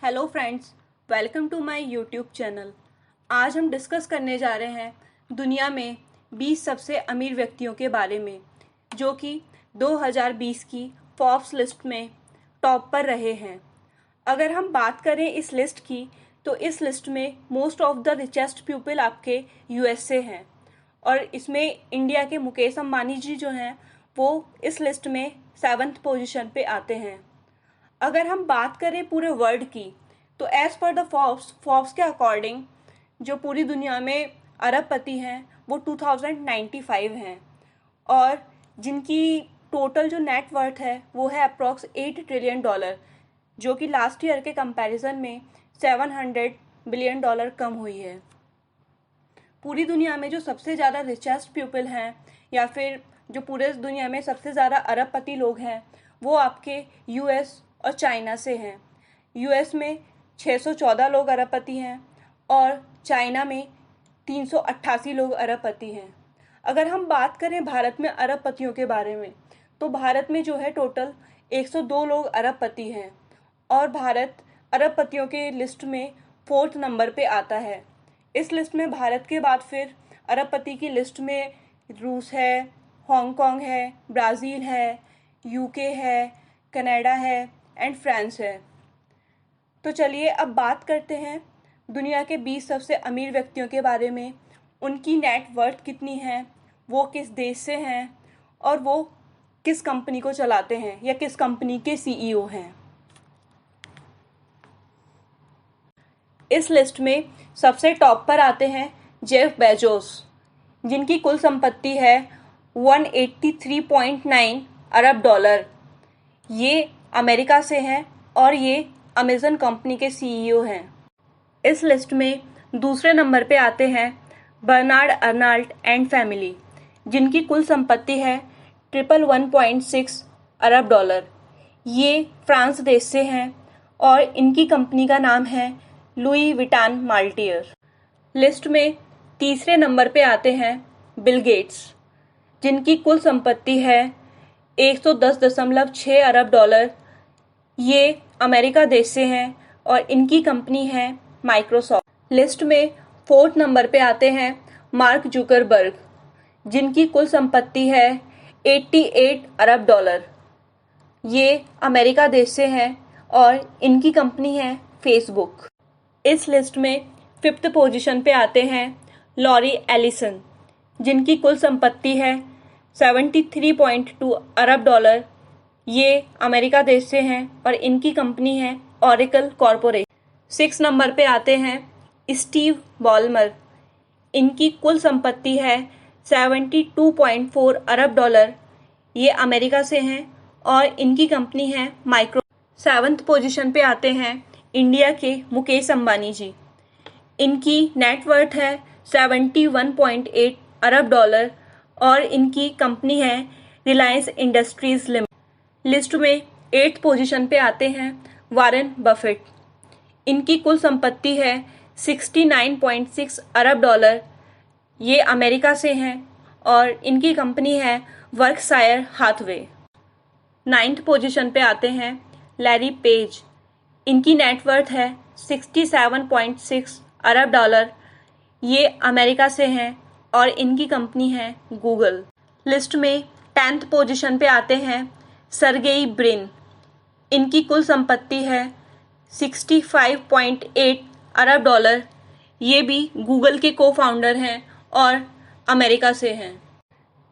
Hello friends, welcome to my YouTube channel. आज हम discuss करने जा रहे हैं दुनिया में 20 सबसे अमीर व्यक्तियों के बारे में, जो कि 2020 की फोर्ब्स लिस्ट में टॉप पर रहे हैं। अगर हम बात करें इस लिस्ट की, तो इस लिस्ट में most of the richest people आपके यूएस से हैं, और इसमें इंडिया के मुकेश अंबानी जी जो हैं वो इस लिस्ट में 7th पोजीशन पे आते हैं। अगर हम बात करें पूरे वर्ल्ड की, तो एज पर द फोर्ब्स के अकॉर्डिंग जो पूरी दुनिया में अरबपति हैं वो 2095 हैं, और जिनकी टोटल जो नेट वर्थ है वो है अप्रॉक्स $8 ट्रिलियन, जो कि लास्ट ईयर के कंपैरिजन में $700 बिलियन कम हुई है। पूरी दुनिया में जो सबसे ज़्यादा रिचेस्ट पीपल हैं, या फिर जो पूरे दुनिया में सबसे ज़्यादा अरबपति लोग हैं, वो आपके यूएस और चाइना से हैं। यूएस में 614 लोग अरबपति हैं और चाइना में 388 लोग अरबपति हैं। अगर हम बात करें भारत में अरबपतियों के बारे में, तो भारत में जो है टोटल 102 लोग अरबपति हैं, और भारत अरबपतियों के लिस्ट में 4th नंबर पे आता है। इस लिस्ट में भारत के बाद फिर अरबपति की लिस्ट में रूस है, हांगकांग है, ब्राज़ील है, यूके है, कनाडा है एंड फ्रांस है। तो चलिए अब बात करते हैं दुनिया के 20 सबसे अमीर व्यक्तियों के बारे में। उनकी नेट वर्थ कितनी है, वो किस देश से हैं, और वो किस कंपनी को चलाते हैं या किस कंपनी के सीईओ हैं। इस लिस्ट में सबसे टॉप पर आते हैं जेफ बेजोस, जिनकी कुल संपत्ति है $183.9 अरब। ये अमेरिका से हैं और ये अमेज़न कंपनी के सीईओ हैं। इस लिस्ट में दूसरे नंबर पे आते हैं बर्नार्ड अर्नाल्ड एंड फैमिली, जिनकी कुल संपत्ति है $111.6 अरब। ये फ्रांस देश से हैं और इनकी कंपनी का नाम है लुई विटान माल्टियर। लिस्ट में तीसरे नंबर पे आते हैं बिल गेट्स, जिनकी कुल संपत्ति है $110.6 अरब। ये अमेरिका देश से हैं और इनकी कंपनी है माइक्रोसॉफ्ट। लिस्ट में 4th नंबर पे आते हैं मार्क जुकरबर्ग, जिनकी कुल संपत्ति है $88 अरब। ये अमेरिका देश से हैं और इनकी कंपनी है फेसबुक। इस लिस्ट में 5th पोजीशन पे आते हैं लॉरी एलिसन, जिनकी कुल संपत्ति है $73.2 अरब। ये अमेरिका देश से हैं और इनकी कंपनी है ओरेकल कॉरपोरेशन। 6 नंबर पे आते हैं स्टीव बॉलमर, इनकी कुल संपत्ति है $72.4 अरब। ये अमेरिका से हैं और इनकी कंपनी है माइक्रो। 7th पोजीशन पे आते हैं इंडिया के मुकेश अंबानी जी, इनकी नेट वर्थ है $71.8 अरब और इनकी कंपनी है रिलायंस इंडस्ट्रीज लिमिटेड। लिस्ट में 8th पोजीशन पे आते हैं वारेन बफेट, इनकी कुल संपत्ति है $69.6 अरब। ये अमेरिका से हैं और इनकी कंपनी है वर्कशायर हाथवे। 9th पोजीशन पे आते हैं लैरी पेज, इनकी नेट वर्थ है $67.6 अरब। ये अमेरिका से हैं और इनकी कंपनी है गूगल। लिस्ट में 10th पोजीशन पे आते हैं सर्गेई ब्रिन, इनकी कुल संपत्ति है $65.8 अरब। ये भी गूगल के को फाउंडर हैं और अमेरिका से हैं।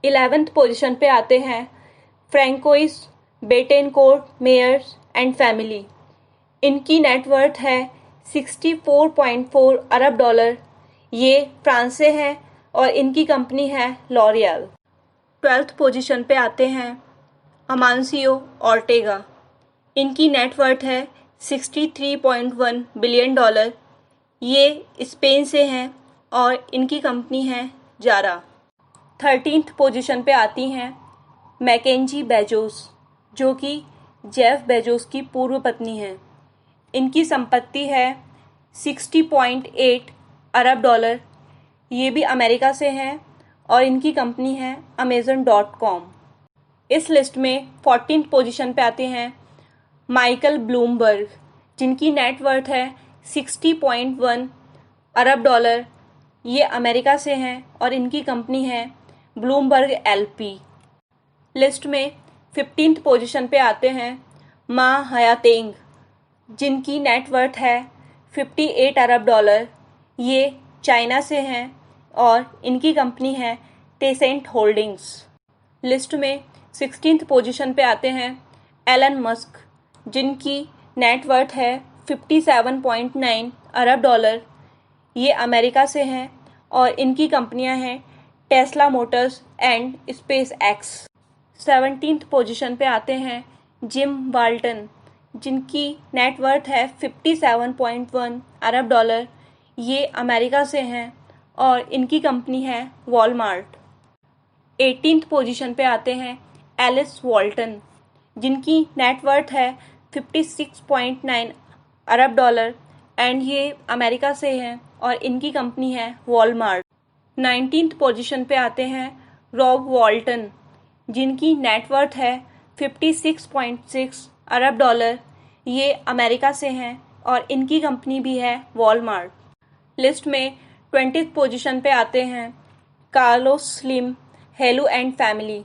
11th पोजीशन पे आते हैं फ्रैंकोइस बेटेनकोर्ट मेयर्स एंड फैमिली, इनकी नेट वर्थ है $64.4 अरब। ये फ्रांस से हैं और इनकी कंपनी है लॉरियल। 12th पोजीशन पे आते हैं अमांसियो ऑर्टेगा, इनकी नेट वर्थ है $63.1 बिलियन। ये स्पेन से हैं और इनकी कंपनी है जारा। 13th पोजीशन पे आती हैं मैकेंजी बेजोस, जो कि जेफ बेजोस की पूर्व पत्नी हैं। इनकी संपत्ति है $60.8 अरब। ये भी अमेरिका से हैं और इनकी कंपनी है Amazon.com। इस लिस्ट में 14th पोजीशन पे आते हैं माइकल ब्लूमबर्ग, जिनकी नेट वर्थ है 60.1 अरब डॉलर, ये अमेरिका से हैं और इनकी कंपनी है ब्लूमबर्ग एलपी। लिस्ट में 15th पोजीशन पे आते हैं मा हयातेंग, जिनकी नेट वर्थ है 58 अरब डॉलर, ये चाइना से हैं और इनकी कंपनी है टेसेंट होल्डिंग्स। लिस्ट में 16th पोजीशन पे आते हैं एलन मस्क, जिनकी नेट वर्थ है 57.9 अरब डॉलर, ये अमेरिका से हैं और इनकी कंपनियां हैं Tesla Motors and space x. 17th position पे आते हैं जिम वाल्टन, जिनकी नेट वर्थ है 57.1 अरब डॉलर, ये अमेरिका से हैं और इनकी कंपनी है वॉलमार्ट। 18th पोजीशन पे आते हैं एलिस वॉल्टन, जिनकी नेट वर्थ है 56.9 अरब डॉलर एंड ये अमेरिका से हैं और इनकी कंपनी है वॉलमार्ट। 19th पोजीशन पे आते हैं रॉब वॉल्टन, जिनकी नेट वर्थ है 56.6 अरब डॉलर, ये अमेरिका से हैं और इनकी कंपनी भी है वॉलमार्ट। लिस्ट में 20th पोजीशन पे आते हैं Carlos slim hello and family,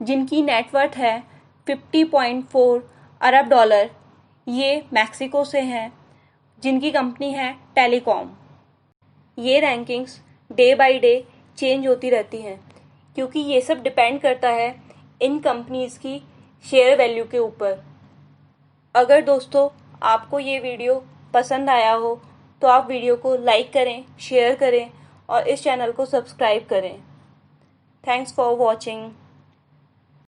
जिनकी नेट वर्थ है 50.4 अरब डॉलर, ये मैक्सिको से हैं, जिनकी कंपनी है टेलीकॉम। ये rankings day by day change होती रहती हैं, क्योंकि ये सब डिपेंड करता है इन कंपनीज़ की शेयर वैल्यू के ऊपर। अगर दोस्तों आपको ये वीडियो पसंद आया हो तो आप वीडियो को लाइक करें, शेयर करें और इस चैनल को सब्सक्राइब करें। Thanks for watching.